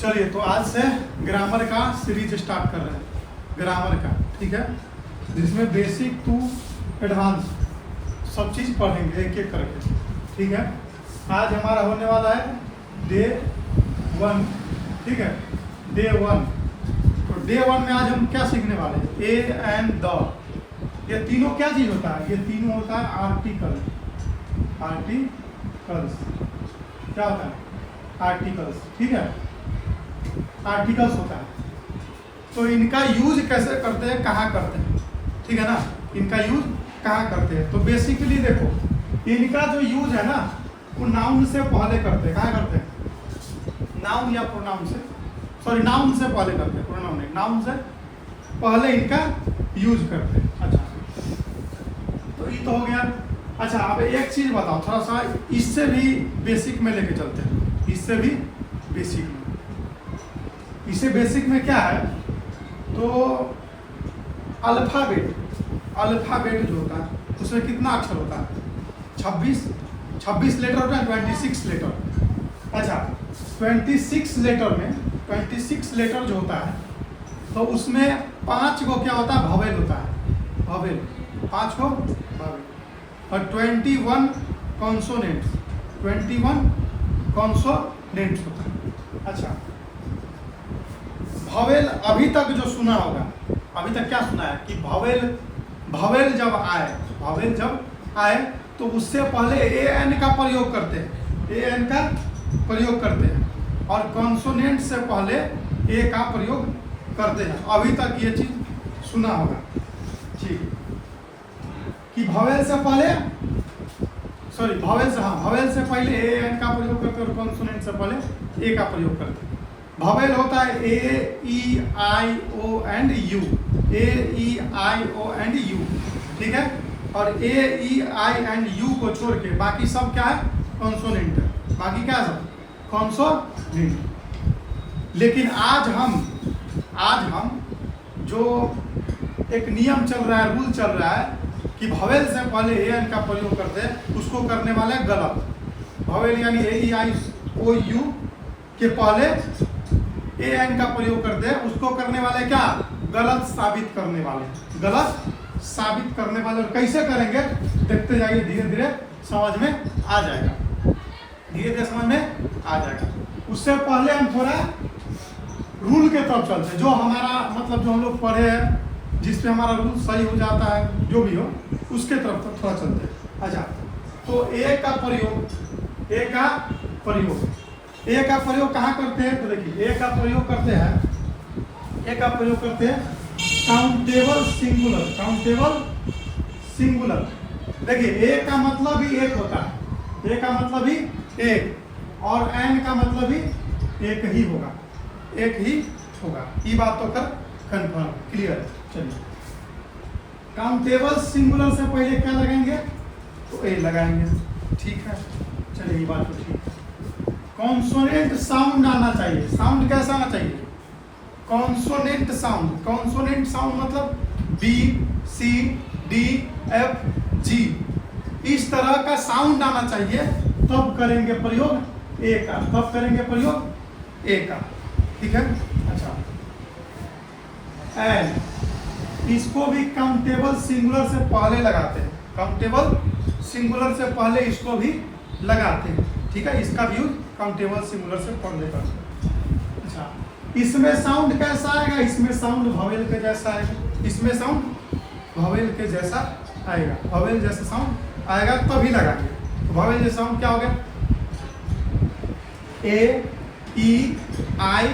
चलिए तो आज से ग्रामर का सीरीज स्टार्ट कर रहे हैं, ग्रामर का, ठीक है, जिसमें बेसिक टू एडवांस सब चीज़ पढ़ेंगे एक एक करके, ठीक है। आज हमारा होने वाला है डे 1, ठीक है, डे 1। तो डे 1 में आज हम क्या सीखने वाले हैं? ए एंड द, ये तीनों क्या चीज़ होता है? ये तीनों होता है आर्टिकल, आर्टिकल्स। क्या होता है? आर्टिकल्स, ठीक है, आर्टिकल्स होता है। तो इनका यूज कैसे करते हैं, कहाँ करते हैं, ठीक है ना, इनका यूज कहाँ करते हैं? तो बेसिकली देखो, इनका जो यूज है ना वो नाउन से पहले करते हैं। कहाँ करते हैं? नाउन या प्रोनाउन से, सॉरी नाउन से पहले करते हैं, प्रोनाउन नहीं, नाउन से पहले इनका यूज करते हैं। अच्छा, तो ये तो हो गया। अच्छा, अब एक चीज बताओ, थोड़ा सा इससे भी बेसिक में लेके चलते हैं, इससे भी बेसिक में। इसे बेसिक में क्या है? तो अल्फाबेट, अल्फाबेट जो होता है उसमें कितना अक्षर होता है? 26 लेटर होता है, 26 लेटर। अच्छा, 26 लेटर में 26 लेटर जो होता है तो उसमें 5 को क्या होता है? वोवेल होता है, वोवेल, 5 को वोवेल, और 21 कॉन्सोनेंट्स, 21 कॉन्सोनेंट्स होता है। अच्छा, वोवेल अभी तक जो सुना होगा, अभी तक क्या सुना है कि वोवेल जब आए, वोवेल जब आए तो उससे पहले ए एन का प्रयोग करते हैं, ए एन का प्रयोग करते हैं, और कॉन्सोनेंट से पहले ए का प्रयोग करते हैं। अभी तक ये चीज सुना होगा, ठीक, कि वोवेल से पहले, सॉरी वोवेल से, हाँ, वोवेल से पहले ए एन का प्रयोग करते हैं और कॉन्सोनेंट से पहले ए का प्रयोग करते हैं। वोवेल होता है A E I O and U, A E I O and U, ठीक है, और ए ई आई एंड यू को छोड़ के बाकी सब क्या है? कॉन्सोनेंट है, बाकी क्या है? सब कॉन्सोनेंट। लेकिन आज हम जो एक नियम चल रहा है, रूल चल रहा है कि वोवेल से पहले ए एन का प्रयोग करते हैं, उसको करने वाले हैं गलत। वोवेल यानी ए ई आई ओ यू के पहले ए एन का प्रयोग करते हैं, उसको करने वाले क्या? गलत साबित करने वाले, गलत साबित करने वाले। और कैसे करेंगे देखते जाइए, धीरे धीरे समझ में आ जाएगा, धीरे धीरे समझ में आ जाएगा। उससे पहले हम थोड़ा रूल के तरफ चलते हैं, जो हमारा मतलब जो हम लोग पढ़े हैं, जिसपे हमारा रूल सही हो जाता है, जो भी हो उसके तरफ थोड़ा चलते हैं। अच्छा, तो ए का प्रयोग, ए का प्रयोग, ए का प्रयोग कहाँ करते हैं? तो देखिए, ए का प्रयोग करते हैं, ए का प्रयोग करते हैं काउंटेबल सिंगुलर, काउंटेबल सिंगुलर। देखिए, ए का मतलब ही एक होता है, ए का मतलब ही एक, और एन का मतलब ही एक ही होगा, एक ही होगा। ये बात तो कर कंफर्म, क्लियर है। चलिए, काउंटेबल सिंगुलर से पहले क्या लगाएंगे? तो ए लगाएंगे, ठीक है। चलिए, ये बात तो ठीक है। कॉन्सोनेंट साउंड आना चाहिए। साउंड कैसा आना चाहिए? Consonant sound. कॉन्सोनेंट साउंड मतलब B C D F G, इस तरह का साउंड आना चाहिए, तब करेंगे प्रयोग ए का, तब करेंगे प्रयोग ए का, ठीक है। अच्छा, एन, इसको भी काउंटेबल सिंगुलर से पहले लगाते हैं, काउंटेबल सिंगुलर से पहले इसको भी लगाते हैं, ठीक है। इसका भी यूज काउंटेबल सिंगुलर से पहले करते हैं। अच्छा, इसमें साउंड कैसा आएगा? इसमें साउंड वोवेल के जैसा आएगा, इसमें साउंड वोवेल के जैसा आएगा, वोवेल जैसा साउंड आएगा तभी लगाएंगे। तो वोवेल जैसा साउंड क्या हो गया? ए E I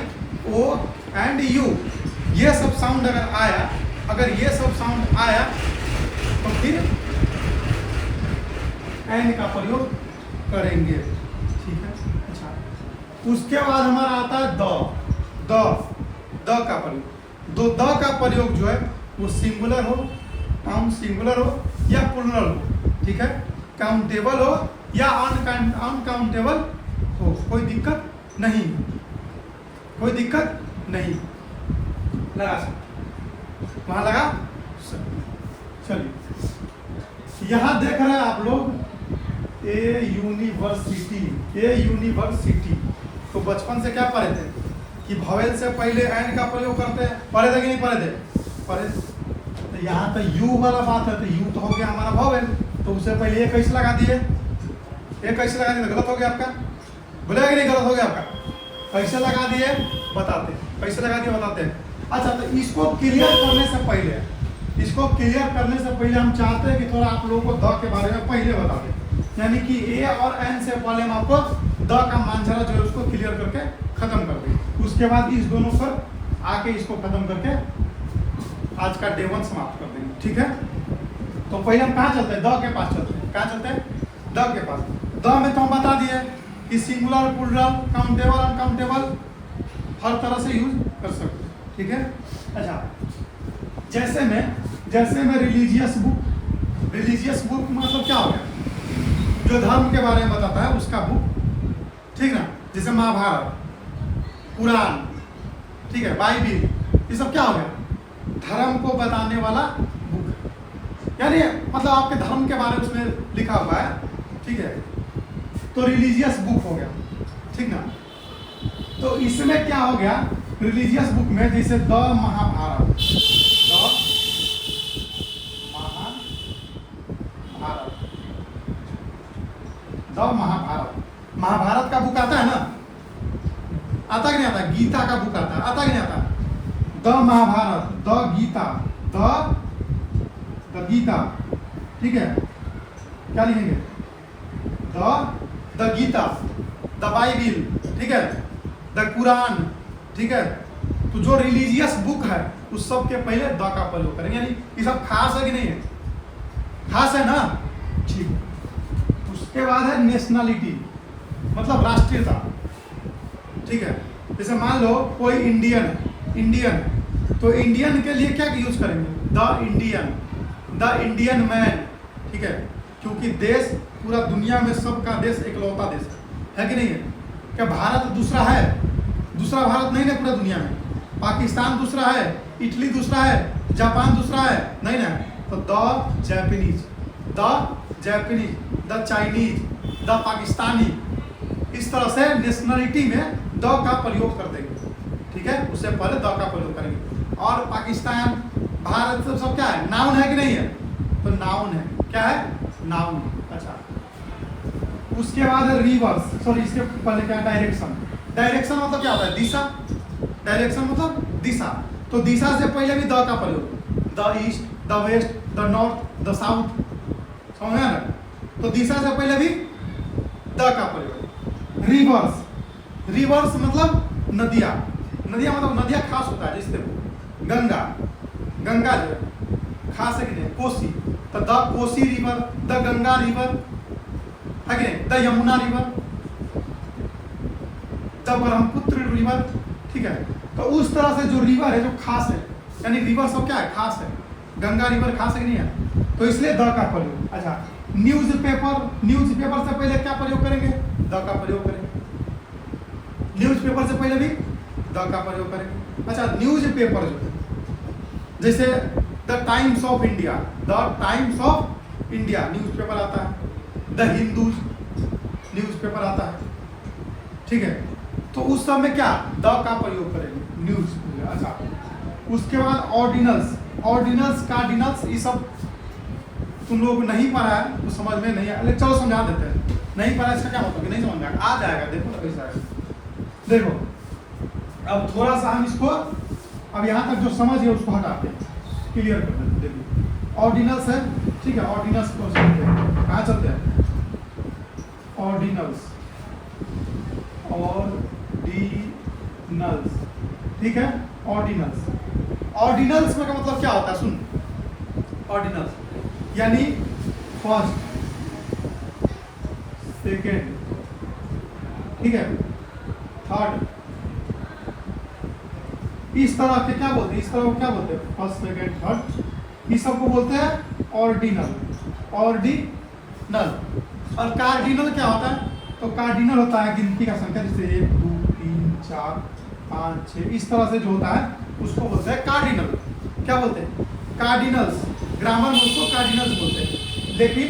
O and you, ये सब साउंड अगर आया, अगर ये सब साउंड आया तो फिर एन का प्रयोग करेंगे, ठीक है। अच्छा, उसके बाद हमारा आता है द का प्रयोग। द का प्रयोग जो है वो सिंगुलर हो, नाउन सिंगुलर हो या प्लुरल हो, ठीक है, काउंटेबल हो या अनकाउंटेबल हो, कोई दिक्कत नहीं, कोई दिक्कत नहीं, लगा सकते, वहां लगा। चलिए, यहां देख रहे हैं आप लोग ए यूनिवर्सिटी, ए यूनिवर्सिटी। तो बचपन से क्या पढ़े थे कि भवेल से पहले एन का प्रयोग करते हैं, पढ़े थे कि नहीं पढ़े थे? पढ़े। तो यहाँ तो यू वाला बात है, तो यू तो हो गया हमारा भवेल, तो उससे पहले ये कैसे लगा दिए? ये कैसे लगा दिए? गलत हो गया आपका, बोलेगा कि नहीं गलत हो गया आपका? कैसे लगा दिए बताते, कैसे लगा दिए बताते हैं। अच्छा, तो इसको क्लियर करने से पहले, इसको क्लियर करने से पहले हम चाहते हैं कि थोड़ा आप लोगों को द के बारे में पहले बता दें, यानी कि ए और एन से पहले हम आपको द का मांझरा जो है उसको क्लियर करके खत्म कर दें। उसके बाद इस दोनों पर आके इसको खत्म करके आज का डे 1 समाप्त कर देंगे, ठीक है? तो पहले हम कहाँ चलते हैं? द के पास चलते हैं। कहाँ चलते हैं? द के पास। द में तो हम बता दिए कि सिंगुलर, प्लूरल, काउंटेबल, अनकाउंटेबल हर तरह से यूज कर सकते हैं, ठीक है? अच्छा, जैसे में रिलीजियस बुक मतलब क्या हो गया? जो धर्म के बारे में बताता है उसका बुक, ठीक ना? जैसे महाभारत, पुराण, ठीक है, बाइबिल, ये सब क्या हो गया? धर्म को बताने वाला बुक, यानी मतलब आपके धर्म के बारे में उसमें लिखा हुआ है, ठीक है? तो रिलीजियस बुक हो गया, ठीक ना? तो इसमें क्या हो गया? रिलीजियस बुक में जैसे द महाभारत, महाभारत का बुक आता है ना? आता कि नहीं आता? गीता का बुक आता है, आता कि नहीं आता? The Mahabharata, the Gita, the Gita, ठीक है? क्या लिखेंगे? द गीता, द बाइबिल, ठीक है, द कुरान, ठीक है? तो जो रिलीजियस बुक है उस सब के पहले द का प्रयोग करेंगे, यानी ये सब खास है कि नहीं है? खास है ना? ठीक है। उसके बाद है नेशनलिटी, मतलब राष्ट्रीयता, ठीक है? जैसे मान लो कोई इंडियन है, तो इंडियन के लिए क्या यूज करेंगे? द इंडियन मैन, ठीक है? क्योंकि देश पूरा दुनिया में सबका देश इकलौता देश है कि नहीं है? क्या भारत दूसरा है? दूसरा भारत नहीं ना पूरा दुनिया में। पाकिस्तान दूसरा है, इटली दूसरा है, जापान दूसरा है, नहीं ना? तो the Japanese, the Chinese, the Pakistani, इस तरह से नेशनलिटी में द का प्रयोग कर देंगे, ठीक है? उससे पहले द का प्रयोग करेंगे। और पाकिस्तान, भारत सब क्या है? नाउन है कि नहीं है? तो नाउन है, क्या है? नाउन। अच्छा, उसके बाद है रिवर्स, सॉरी इसके पहले क्या? डायरेक्शन मतलब क्या होता है? दिशा। डायरेक्शन मतलब दिशा, तो दिशा से पहले भी द का प्रयोग, the east, the west, the north, the south, समझ में ना? तो दिशा से पहले भी द का प्रयोग। रिवर्स मतलब नदियाँ मतलब नदियाँ खास होता है, जैसे गंगा जो है खास है कि नहीं? कोसी, तो the Kosi river, the Ganga river है कि नहीं? The Yamuna river, the Brahmaputra river, ठीक है? तो उस तरह से जो रिवर है जो खास है, यानी रिवर सब क्या है? खास है। गंगा रिवर खास है कि नहीं है? तो इसलिए द का प्रयोग। अच्छा, न्यूज़पेपर से पहले क्या प्रयोग करेंगे? द का प्रयोग करेंगे। न्यूज़पेपर से पहले भी द का प्रयोग करेंगे। अच्छा, न्यूज़पेपर जो है जैसे the times of India, newspaper आता है। द हिंदूज न्यूज़पेपर आता है, ठीक है? तो उस समय क्या? द का प्रयोग करेंगे, न्यूज़। अच्छा, उसके बाद ऑर्डिनल्स, कार्डिनल्स, ये सब तुम लोग नहीं पढ़ा है तो समझ में नहीं आया, चलो समझा देते हैं। नहीं पढ़ा इसका क्या मतलब कि नहीं समझ में आ जाएगा, देखो ना कैसा है। देखो अब थोड़ा सा हम इसको, अब यहाँ तक जो समझ है उसको हटाते हैं, क्लियर कर देते हैं। देखो ऑर्डिनल्स है, ठीक है? ऑर्डिनल्स को चलते हैं, कहाँ चलते हैं? ऑर्डिनल्स, ठीक है? ऑर्डिनल्स में का मतलब क्या होता है? सुन, ऑर्डिनल्स यानी फर्स्ट, सेकेंड, ठीक है, थर्ड, इस तरह के क्या बोलते हैं? इस तरह को क्या बोलते हैं? फर्स्ट, सेकेंड, थर्ड, इस सबको बोलते हैं ऑर्डिनल। और कार्डिनल क्या होता है? तो कार्डिनल होता है गिनती का संख्या, जैसे 1 2 3 4 5 6, इस तरह से जो होता है उसको बोलते हैं कार्डिनल। क्या बोलते हैं? कार्डिनल्स। ग्रामर में उसको कार्डिनल्स बोलते हैं, लेकिन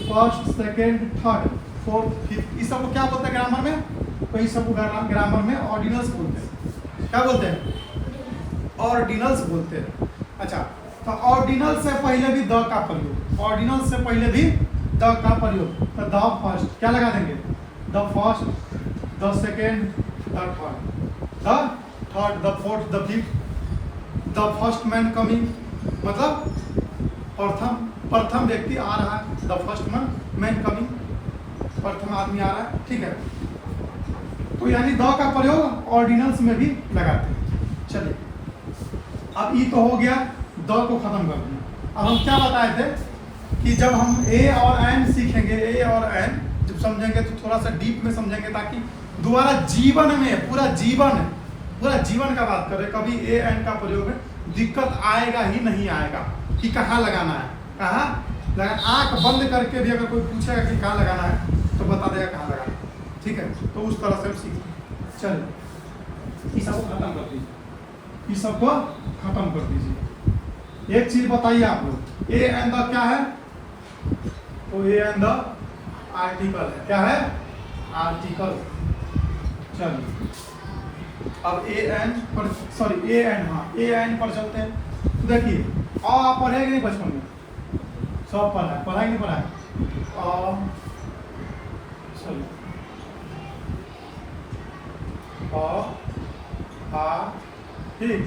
first, second, third, fourth, fifth, इस सबको क्या बोलते हैं ग्रामर में? तो इस सबको ग्रामर में ऑर्डिनल्स बोलते हैं। क्या बोलते हैं? ऑर्डिनल्स बोलते हैं। अच्छा, तो ऑर्डिनल से पहले भी द का प्रयोग, ऑर्डिनल से पहले भी द का प्रयोग, तो द फर्स्ट क्या लगा देंगे? The first, the second, the third, the fourth, the fifth, the first man coming, मतलब प्रथम व्यक्ति आ रहा है, द फर्स्ट मैन कमिंग, प्रथम आदमी आ रहा है, ठीक है। तो यानी द का प्रयोग ऑर्डिनल्स में भी लगाते हैं। चलिए, अब ई तो हो गया, द को खत्म कर दिया। अब हम क्या बताए थे कि जब हम ए और एन सीखेंगे, ए और एन जब समझेंगे तो थोड़ा सा डीप में समझेंगे, ताकि दोबारा जीवन में पूरा जीवन का बात करें, कभी ए एन का प्रयोग में दिक्कत आएगा ही नहीं आएगा कि कहाँ लगाना है, कहाँ लगाना। आँख बंद करके भी अगर कोई पूछेगा कि कहाँ लगाना है तो बता देगा कहाँ लगाना है, ठीक है। तो उस तरह से हम सीखते हैं। चलिए, इस सबको खत्म कर दीजिए, इस सबको खत्म कर दीजिए। एक चीज बताइए आप लोग, ए एंड द क्या है? तो ए एंड द आर्टिकल है, क्या है? आर्टिकल। चलिए, अब ए एन पर, सॉरी ए एन, हाँ ए एन पर चलते हैं। तो देखिए, आप पढ़ेंगे नहीं बचपन में? सब पढ़ा है नहीं पढ़ा है? सॉरी, आ ठीक,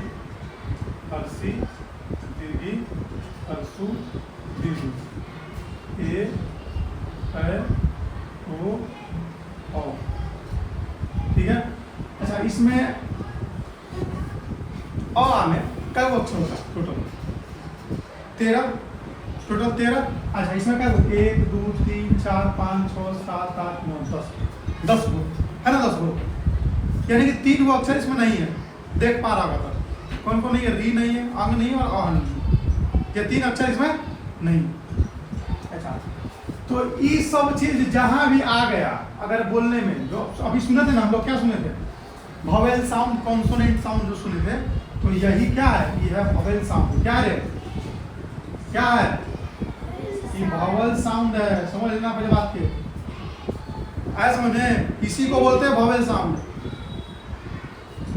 हर्षी दीर्घी हर्षु दीर्घी, ए ओ औ, ठीक है। अच्छा, इसमें अ में कई अक्षर होता है? टोटल 13। अच्छा, इसमें क्या 1 2 3 4 5 6 7 8 9 10 गो है ना, 10 गो, यानी कि 3 गो अक्षर इसमें नहीं है। देख पा रहा होगा तो कौन कौन नहीं है? री नहीं है, अंग नहीं और अ नहीं, ये 3 अक्षर इसमें नहीं। अच्छा, तो ये सब चीज जहां भी आ गया, अगर बोलने में जो अभी सुने थे ना हम लोग, क्या सुने थे? वोवेल साउंड, कॉन्सोनेंट साउंड जो सुने थे, तो यही क्या है? ये है वोवेल साउंड। क्या है? क्या है? ये वोवेल साउंड है। समझ लेना पहले बात के, ऐसा समझे, इसी को बोलते हैं वोवेल साउंड।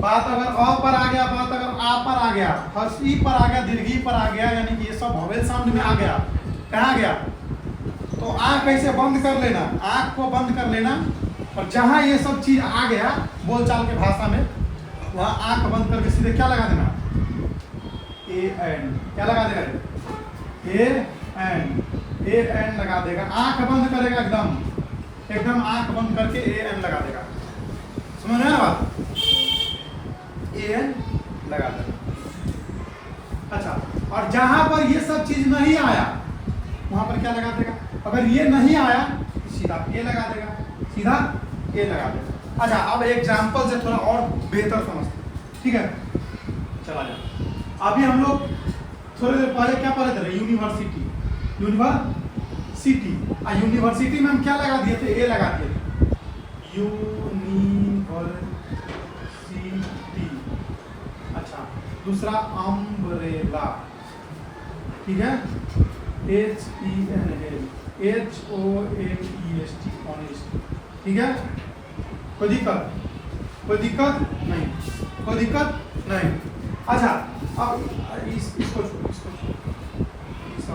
बात अगर अ पर आ गया, बात अगर आ पर आ गया, हर्षी पर आ गया, दीर्घी पर आ गया, यानी कि ये सब वोवेल साउंड में आ गया। कहाँ गया? तो आँख ऐसे बंद कर लेना, आँख को बंद कर लेना, और जहां ये सब चीज आ गया बोलचाल के भाषा में, वहां आंख बंद करके सीधे क्या लगा देना? A N. क्या लगा देगा? ए एन लगा देगा। आंख बंद करेगा, एकदम आंख बंद करके ए एन लगा देगा। समझ रहे हैं ना बात? ए एन लगा देगा। अच्छा, और जहां पर ये सब चीज नहीं आया वहां पर क्या लगा देगा? अगर ये नहीं आया सीधा ए लगा देगा, सीधा ए लगा देगा। अच्छा, अब एग्जाम्पल से थोड़ा और बेहतर समझते हैं, ठीक है। चला जाए, अभी हम लोग थोड़ी देर पहले क्या पढ़े थे? यूनिवर्सिटी। यूनिवर्सिटी में हम क्या लगा दिए थे? ए लगा दिए थे, यूनिवर्सिटी। अच्छा, दूसरा अम्ब्रेला, ठीक है, HENL, ऑनेस्ट, ठीक है। कोई दिक्कत नहीं। अच्छा, अब इसको छोड़ो, इसको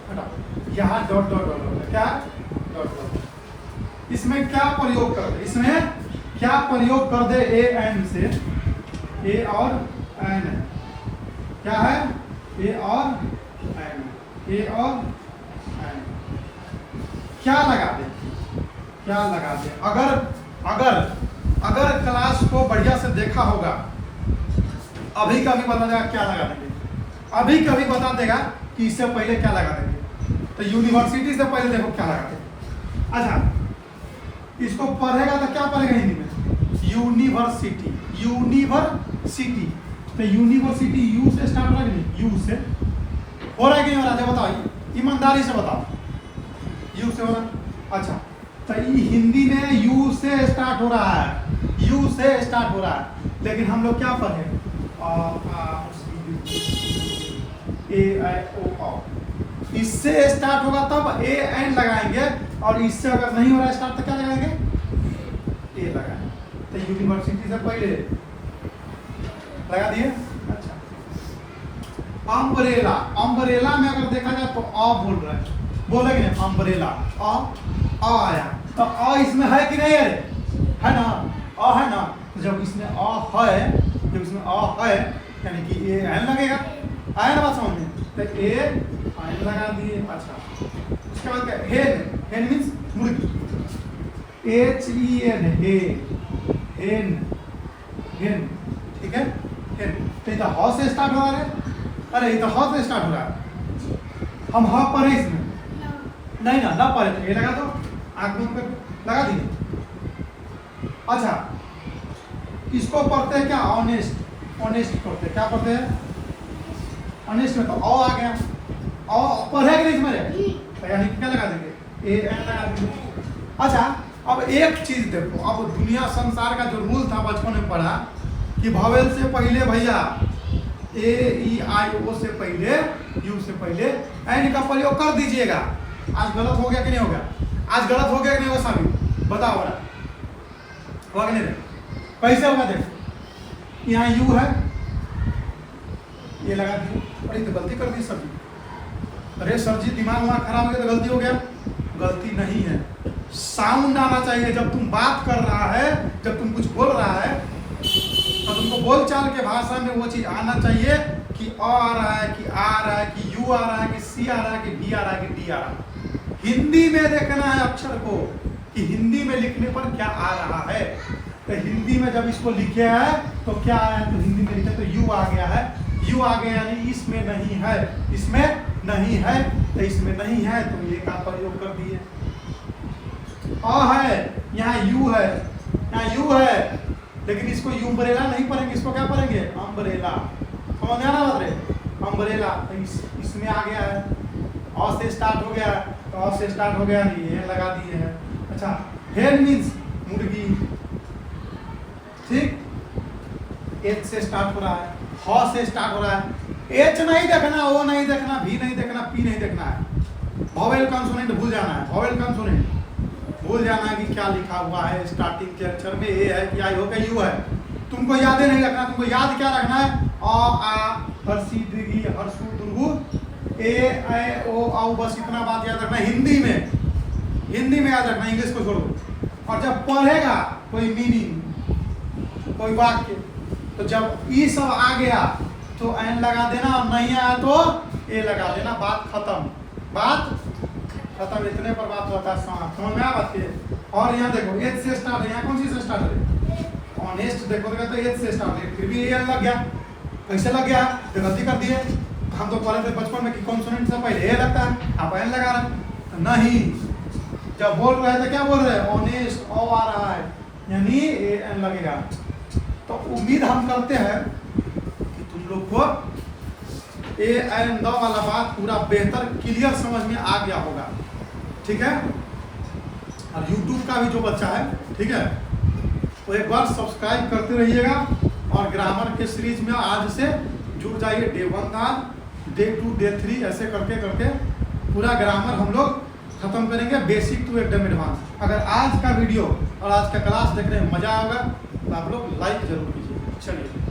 हटाओ, यहाँ डॉट डॉट डॉट, क्या डॉट। इसमें क्या प्रयोग कर दे? ए एन से? ए और एन है, क्या है? ए और एन, क्या लगा दे? अगर क्लास को बढ़िया से देखा होगा, अभी कभी बता देगा क्या लगा देंगे, अभी कभी बता देगा कि इससे पहले क्या लगा देंगे। तो यूनिवर्सिटी से पहले देखो क्या लगा देंगे। अच्छा, इसको पढ़ेगा तो क्या पढ़ेगा हिंदी में? यूनिवर्सिटी। तो यूनिवर्सिटी यू से स्टार्ट हो रहा है कि नहीं? यू से हो रहा है कि नहीं हो रहा है? बताओ, ईमानदारी से बताओ, यू से हो रहा है। अच्छा, तो हिंदी में यू से स्टार्ट हो रहा है, लेकिन हम लोग क्या पढ़े? ए आई ओ औ। इससे स्टार्ट होगा तब ए एन लगाएंगे, और इससे अगर नहीं हो रहा स्टार्ट तो क्या लगाएंगे? ए लगाएंगे। तो यूनिवर्सिटी से पहले लगा दिए। अच्छा, अम्ब्रेला, अम्ब्रेला में अगर देखा जाए तो अ बोल रहा है, बोलेंगे ना अम्ब्रेला, अ आया तो अ इसमें है कि नहीं है ना, अ है ना, तो जब इसमें अ है, जब इसमें अ है यानी कि ए एन लगेगा, आया ना बात समझ में, तो ए एन लगा दिए। अच्छा, उसके बाद क्या, हेन, हेन मीन्स मुर्गी, HEN हेन, हेन, ठीक है, हेन। तो ये तो ह से स्टार्ट हो रहा है, अरे ये तो ह से स्टार्ट हो रहा है, हम ह पढ़े इसमें नहीं ना, ना पढ़े तो ये लगा दो, आंख बंद कर लगा दिए। अच्छा, इसको पढ़ते हैं क्या, ऑनेस्ट, ऑनेस्ट पढ़ते हैं, क्या पढ़ते हैं, ऑनेस्ट में तो अ आ गया, अ पढ़े कि नहीं इसमें, तो यानी क्या लगा देंगे, ए एन लगा देंगे। अच्छा, अब एक चीज देखो, अब दुनिया संसार का जो रूल था बचपन में पढ़ा कि वॉवेल से पहले भैया ए ई आई ओ से पहले, यू से पहले एन का प्रयोग कर दीजिएगा। आज गलत हो गया कि नहीं हो गया, आज गलत हो गया कि नहीं होगा साबित बताओ बड़ा, होगा कि नहीं, कैसे होगा देखो, यहाँ यू है, ये लगा दिए, अरे तो गलती कर दी सर जी, अरे सर जी दिमाग वहाँ खराब हो गया तो गलती हो गया, गलती नहीं है, साउंड आना चाहिए जब तुम बात कर रहा है, जब तुम कुछ बोल रहा है तो तुमको बोलचाल के भाषा में वो चीज आना चाहिए कि अ आ रहा है, कि आ रहा है, कि यू आ रहा है, कि सी आ रहा है, कि डी आ रहा है, कि डी आ रहा है। हिंदी में देखना है अक्षर को कि हिंदी में लिखने पर क्या आ रहा है, तो हिंदी में जब इसको लिखे है तो क्या आया, तो हिंदी में लिखे तो यू आ गया है, यू आ गया यानी इसमें नहीं है, इसमें नहीं है, तो इसमें नहीं है तो ये का प्रयोग कर दिए। अ है, यहाँ यू है, यहाँ यू है, लेकिन इसको यूम्ब्रेला नहीं पढ़ेंगे, इसको क्या पढ़ेंगे, अम्ब्रेला, समझ में आना बात रे, अम्ब्रेला, तो इसमें आ गया है, अ से स्टार्ट हो गया, तो अ से स्टार्ट हो गया, ये लगा दिए है। अच्छा, हेन मीन्स मुर्गी, ठीक, एच से स्टार्ट हो रहा है, ह से स्टार्ट हो रहा है, एच नहीं देखना, ओ नहीं देखना, भी नहीं देखना, पी नहीं देखना है, वॉवेल कंसोनेंट भूल जाना है, वॉवेल कंसोनेंट भूल जाना है कि क्या लिखा हुआ है स्टार्टिंग के अक्षर में, ए है कि आई हो गया, यू है, तुमको याद नहीं रखना, तुमको याद क्या रखना है, अ आ हर्षी दीर्घी हर्षु दुर्गु ए ऐ ओ औ, बस इतना बात याद रखना, हिंदी में, हिंदी में याद रखना, इंग्लिश को छोड़ दो। और जब पढ़ेगा कोई मीनिंग, कोई वाक्य, तो जब ई सब आ गया तो एन लगा देना, और नहीं आया तो ए लगा देना, बात खत्म, बात खत्म, इतने पर बात होता है, समझ में आ बात है। और यहाँ देखो एच से स्टार्ट है, यहाँ कौन सी से स्टार्ट है, ऑनेस्ट देखोगे तो एच से स्टार्ट है, फिर भी एन लग गया, कैसे लग गया, तो गलती कर दिए, हम तो पढ़े थे बचपन में कि कॉन्सोनेंट से पहले ए लगता है, आप एन लगा रहे हैं, तो नहीं, जब बोल रहे थे क्या बोल रहे हैं, ऑनेस्ट ओ आ रहा है यानी ए एन लगेगा। तो उम्मीद हम करते हैं कि तुम लोग को ए एन द वाला बात पूरा बेहतर क्लियर समझ में आ गया होगा, ठीक है। और YouTube का भी जो बच्चा है, ठीक है, वो एक बार सब्सक्राइब करते रहिएगा, और ग्रामर के सीरीज में आज से जुड़ जाइए, डे 1 था, डे 2, डे 3 ऐसे करके करके पूरा ग्रामर हम लोग खत्म करेंगे, बेसिक टू एकदम एडवांस। अगर आज का वीडियो और आज का क्लास देखने में मजा आएगा तो आप लोग लाइक जरूर कीजिए। चलिए।